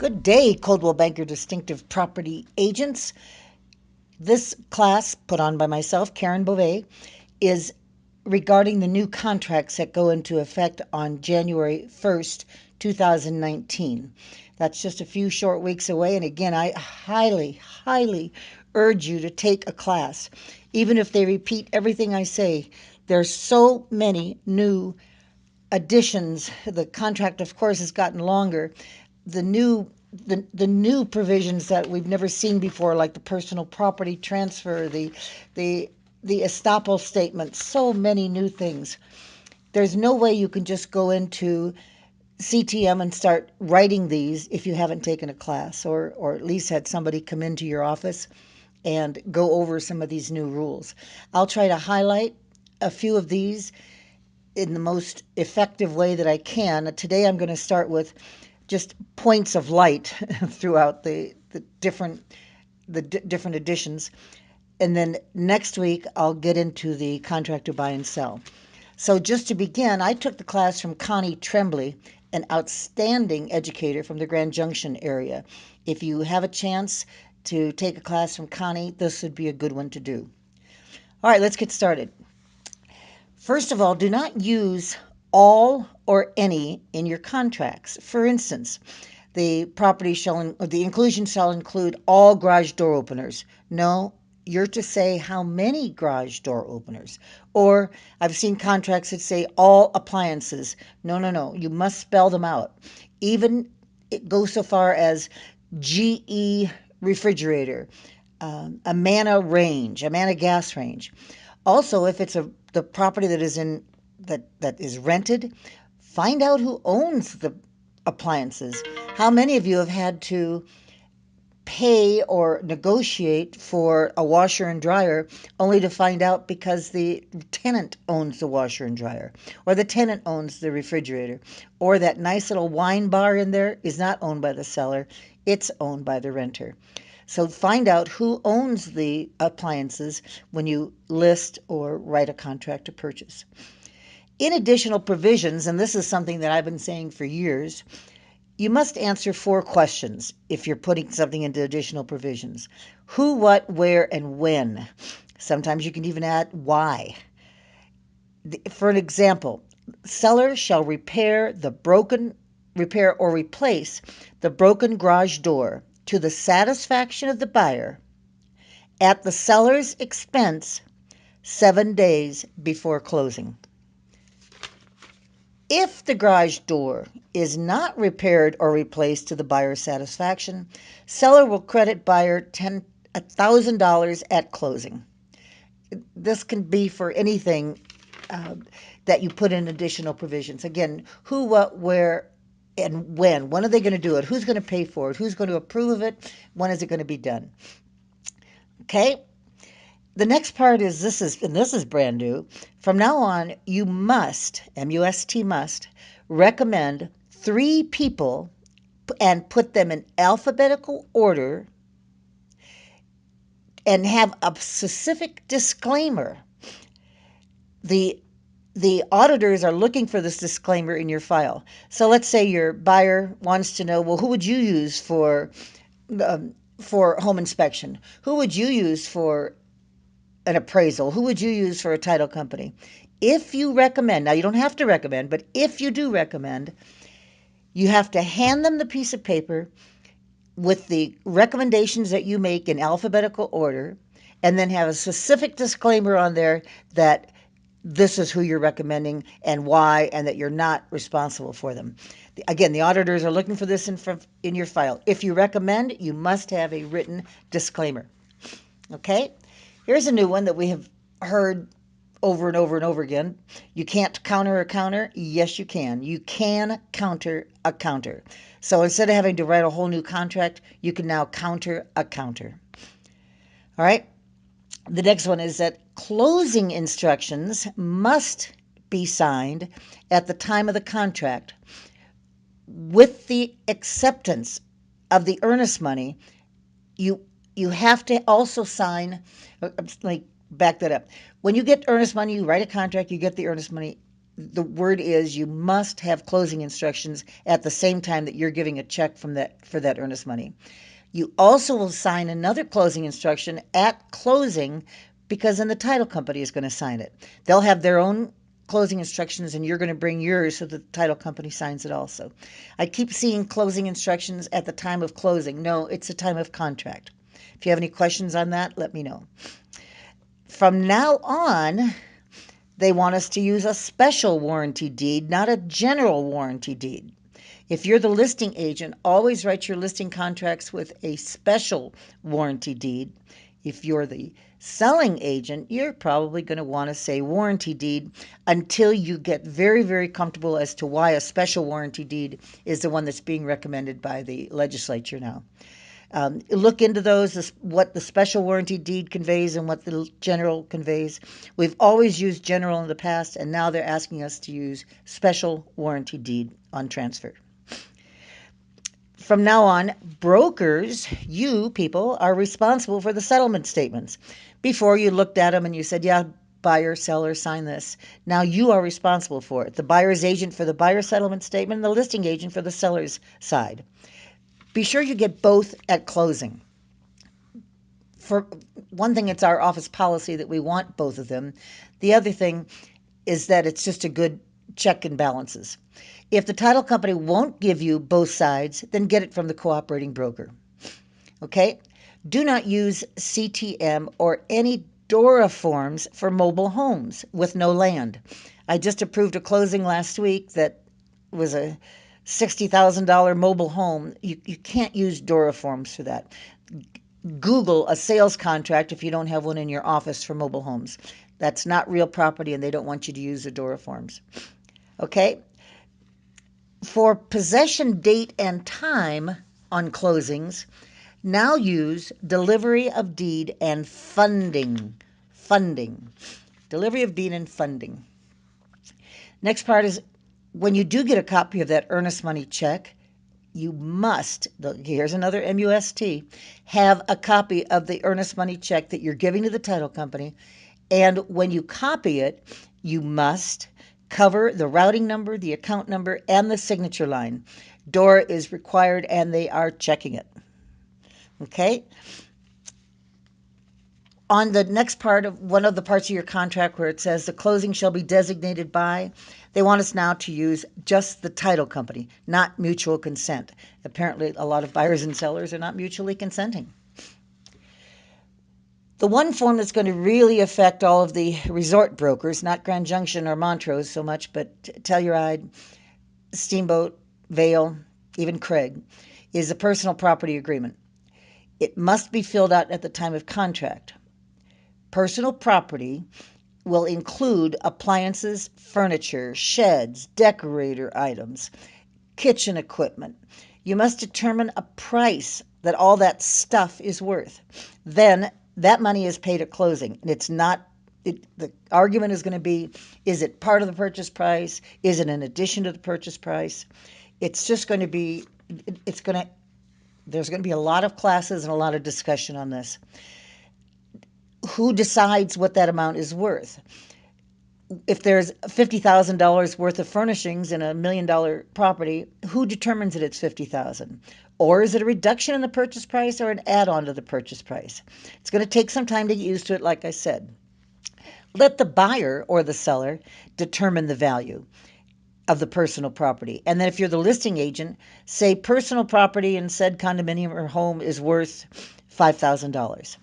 Good day, Coldwell Banker Distinctive Property Agents. This class, put on by myself, Karen Beauvais, is regarding the new contracts that go into effect on January 1st, 2019. That's just a few short weeks away, and again, I highly urge you to take a class. Even if they repeat everything I say, there's so many new additions. The contract, of course, has gotten longer. The new provisions that we've never seen before, like the personal property transfer, the the estoppel statement, so many new things. There's no way you can just go into CTM and start writing these if you haven't taken a class, or at least had somebody come into your office and go over some of these new rules. I'll try to highlight a few of these in the most effective way that I can. Today I'm going to start with just points of light throughout the different editions. And then next week I'll get into the contract to buy and sell. So just to begin, I took the class from Connie Tremblay, an outstanding educator from the Grand Junction area. If you have a chance to take a class from Connie, this would be a good one to do. All right, let's get started. First of all, do not use all or any in your contracts. For instance, the inclusion shall include all garage door openers. No, you're to say how many garage door openers. Or I've seen contracts that say all appliances. No. You must spell them out. Even it goes so far as GE refrigerator, a Manna range, a Manna gas range. Also, if it's the property that is rented, find out who owns the appliances. How many of you have had to pay or negotiate for a washer and dryer only to find out because the tenant owns the washer and dryer, or the tenant owns the refrigerator, or that nice little wine bar in there is not owned by the seller, it's owned by the renter. So find out who owns the appliances when you list or write a contract to purchase. In additional provisions, and this is something that I've been saying for years, you must answer 4 questions if you're putting something into additional provisions. Who, what, where, and when. Sometimes you can even add why. For an example, seller shall repair or replace the broken garage door to the satisfaction of the buyer at the seller's expense 7 days before closing. If the garage door is not repaired or replaced to the buyer's satisfaction, seller will credit buyer $1,000 at closing. This can be for anything that you put in additional provisions. Again, who, what, where, and when. When are they going to do it? Who's going to pay for it? Who's going to approve of it? When is it going to be done? Okay. The next part is this is brand new. From now on, you must, M-U-S-T must, recommend 3 people and put them in alphabetical order and have a specific disclaimer. The auditors are looking for this disclaimer in your file. So let's say your buyer wants to know, well, who would you use for home inspection? Who would you use for an appraisal? Who would you use for a title company? If you recommend, now you don't have to recommend, but if you do recommend, you have to hand them the piece of paper with the recommendations that you make in alphabetical order, and then have a specific disclaimer on there that this is who you're recommending and why, and that you're not responsible for them. Again, the auditors are looking for this in your file. If you recommend, you must have a written disclaimer. Okay? Here's a new one that we have heard over and over and over again. You can't counter a counter. Yes, you can. You can counter a counter. So instead of having to write a whole new contract, you can now counter a counter. All right? The next one is that closing instructions must be signed at the time of the contract. With the acceptance of the earnest money, you have to also sign, let me back that up. When you get earnest money, you write a contract, you get the earnest money. the word is you must have closing instructions at the same time that you're giving a check from that for that earnest money. You also will sign another closing instruction at closing because then the title company is going to sign it. They'll have their own closing instructions and you're going to bring yours so that the title company signs it also. I keep seeing closing instructions at the time of closing. No, it's the time of contract. If you have any questions on that, let me know. From now on, they want us to use a special warranty deed, not a general warranty deed. If you're the listing agent, always write your listing contracts with a special warranty deed. If you're the selling agent, you're probably going to want to say warranty deed until you get very, very comfortable as to why a special warranty deed is the one that's being recommended by the legislature now. Look into those, what the special warranty deed conveys and what the general conveys. We've always used general in the past, and now they're asking us to use special warranty deed on transfer. From now on, brokers, you people, are responsible for the settlement statements. Before you looked at them and you said, yeah, buyer, seller, sign this. Now you are responsible for it. The buyer's agent for the buyer settlement statement and the listing agent for the seller's side. Be sure you get both at closing. For one thing, it's our office policy that we want both of them. The other thing is that it's just a good check and balances. If the title company won't give you both sides, then get it from the cooperating broker. Okay? Do not use CTM or any DORA forms for mobile homes with no land. I just approved a closing last week that was a $60,000 mobile home. You can't use DORA forms for that. Google a sales contract if you don't have one in your office for mobile homes. That's not real property and they don't want you to use the DORA forms. Okay? For possession date and time on closings, now use delivery of deed and funding. Funding. Delivery of deed and funding. Next part is when you do get a copy of that earnest money check, you must, here's another MUST, have a copy of the earnest money check that you're giving to the title company. And when you copy it, you must cover the routing number, the account number, and the signature line. DORA is required and they are checking it. Okay? On the next part of one of the parts of your contract where it says the closing shall be designated by, they want us now to use just the title company, not mutual consent. Apparently, a lot of buyers and sellers are not mutually consenting. The one form that's going to really affect all of the resort brokers, not Grand Junction or Montrose so much, but Telluride, Steamboat, Vail, even Craig, is the personal property agreement. It must be filled out at the time of contract. Personal property will include appliances, furniture, sheds, decorator items, kitchen equipment. You must determine a price that all that stuff is worth. Then that money is paid at closing. And it's not, the argument is going to be, is it part of the purchase price? Is it in addition to the purchase price? It's just going to be, there's going to be a lot of classes and a lot of discussion on this. Who decides what that amount is worth? If there's $50,000 worth of furnishings in $1 million property, who determines that it's $50,000? Or is it a reduction in the purchase price or an add-on to the purchase price? It's going to take some time to get used to it, like I said. Let the buyer or the seller determine the value of the personal property. And then if you're the listing agent, say personal property in said condominium or home is worth $5,000.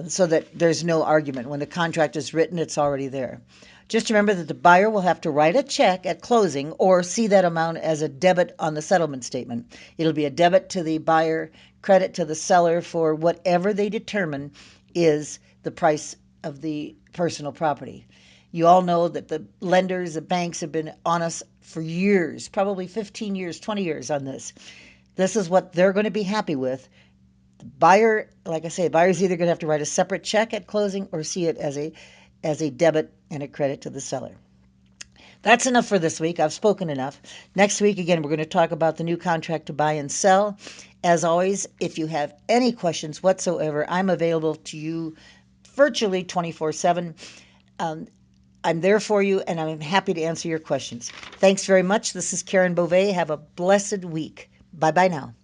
So that there's no argument. When the contract is written, it's already there. Just remember that the buyer will have to write a check at closing or see that amount as a debit on the settlement statement. It'll be a debit to the buyer, credit to the seller for whatever they determine is the price of the personal property. You all know that the lenders, the banks have been on us for years, probably 15 years, 20 years on this. This is what they're going to be happy with. The buyer, like I say, buyer's either going to have to write a separate check at closing or see it as a debit and a credit to the seller. That's enough for this week. I've spoken enough. Next week, again, we're going to talk about the new contract to buy and sell. As always, if you have any questions whatsoever, I'm available to you virtually 24/7. I'm there for you, and I'm happy to answer your questions. Thanks very much. This is Karen Beauvais. Have a blessed week. Bye bye now.